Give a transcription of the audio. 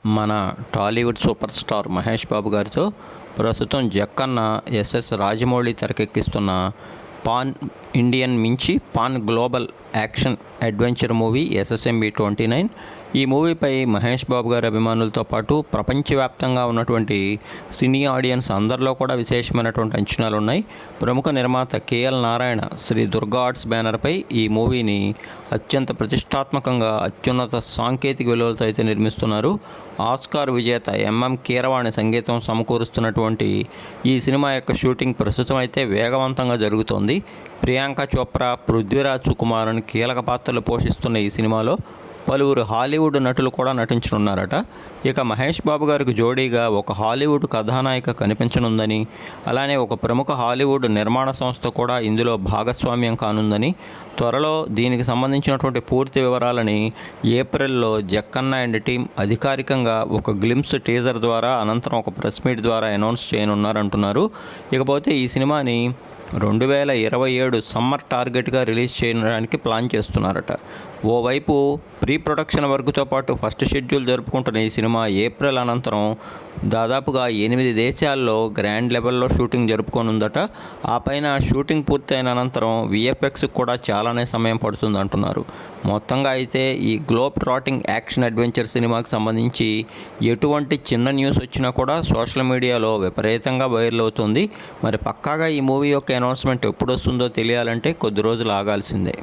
మన Tollywood super star Mahesh Babu గారితో ప్రస్తుతం జక్కన్న ఎస్ఎస్ రాజమౌళి తెరకెక్కిస్తున్న పాన్ ఇండియన్ మించి pan global action adventure movie SSMB 29. ఈ మూవీపై మహేష్ బాబు గారి అభిమానులతో పాటు ప్రపంచవ్యాప్తంగా ఉన్నటువంటి సినీ ఆడియన్స్ అందరిలో కూడా విశేషమైనటువంటి అంచనాలు ఉన్నాయి. ప్రముఖ నిర్మాత కేఎల్ నారాయణ శ్రీ దుర్గా ఆర్ట్స్ బ్యానర్పై ఈ మూవీని అత్యంత ప్రతిష్టాత్మకంగా అత్యున్నత సాంకేతిక విలువలతో అయితే నిర్మిస్తున్నారు. ఆస్కార్ విజేత ఎంఎం కీరవాణి సంగీతం సమకూరుస్తున్నటువంటి ఈ సినిమా యొక్క షూటింగ్ ప్రస్తుతం అయితే వేగవంతంగా జరుగుతోంది. ప్రియాంక చోప్రా, పృథ్వీరాజ్ సుకుమారన్ కీలక పాత్రలు పోషిస్తున్న ఈ సినిమాలో పలువురు హాలీవుడ్ నటులు కూడా నటించనున్నారట. ఇక మహేష్ బాబు గారికి జోడీగా ఒక హాలీవుడ్ కథానాయిక కనిపించనుందని, అలానే ఒక ప్రముఖ హాలీవుడ్ నిర్మాణ సంస్థ కూడా ఇందులో భాగస్వామ్యం కానుందని, త్వరలో దీనికి సంబంధించినటువంటి పూర్తి వివరాలని ఏప్రిల్లో జక్కన్న అండ్ టీం అధికారికంగా ఒక గ్లిమ్స్ టీజర్ ద్వారా అనంతరం ఒక ప్రెస్ మీట్ ద్వారా అనౌన్స్ చేయనున్నారంటున్నారు. ఇకపోతే ఈ సినిమాని 2027 సమ్మర్ టార్గెట్గా రిలీజ్ చేయడానికి ప్లాన్ చేస్తున్నారట. ఓవైపు ప్రీ ప్రొడక్షన్ వర్క్తో పాటు ఫస్ట్ షెడ్యూల్ జరుపుకుంటున్న ఈ సినిమా ఏప్రిల్ అనంతరం దాదాపుగా 8 దేశాల్లో గ్రాండ్ లెవెల్లో షూటింగ్ జరుపుకోనుందట. ఆ పైన షూటింగ్ పూర్తయిన అనంతరం విఎఫ్ఎక్స్ కూడా చాలానే సమయం పడుతుంది అంటున్నారు. మొత్తంగా అయితే ఈ గ్లోబ్ ట్రాటింగ్ యాక్షన్ అడ్వెంచర్ సినిమాకి సంబంధించి ఎటువంటి చిన్న న్యూస్ వచ్చినా కూడా సోషల్ మీడియాలో విపరీతంగా వైరల్ అవుతుంది. మరి పక్కాగా ఈ మూవీ యొక్క అనౌన్స్మెంట్ ఎప్పుడు వస్తుందో తెలియాలంటే కొద్ది రోజులు ఆగాల్సిందే.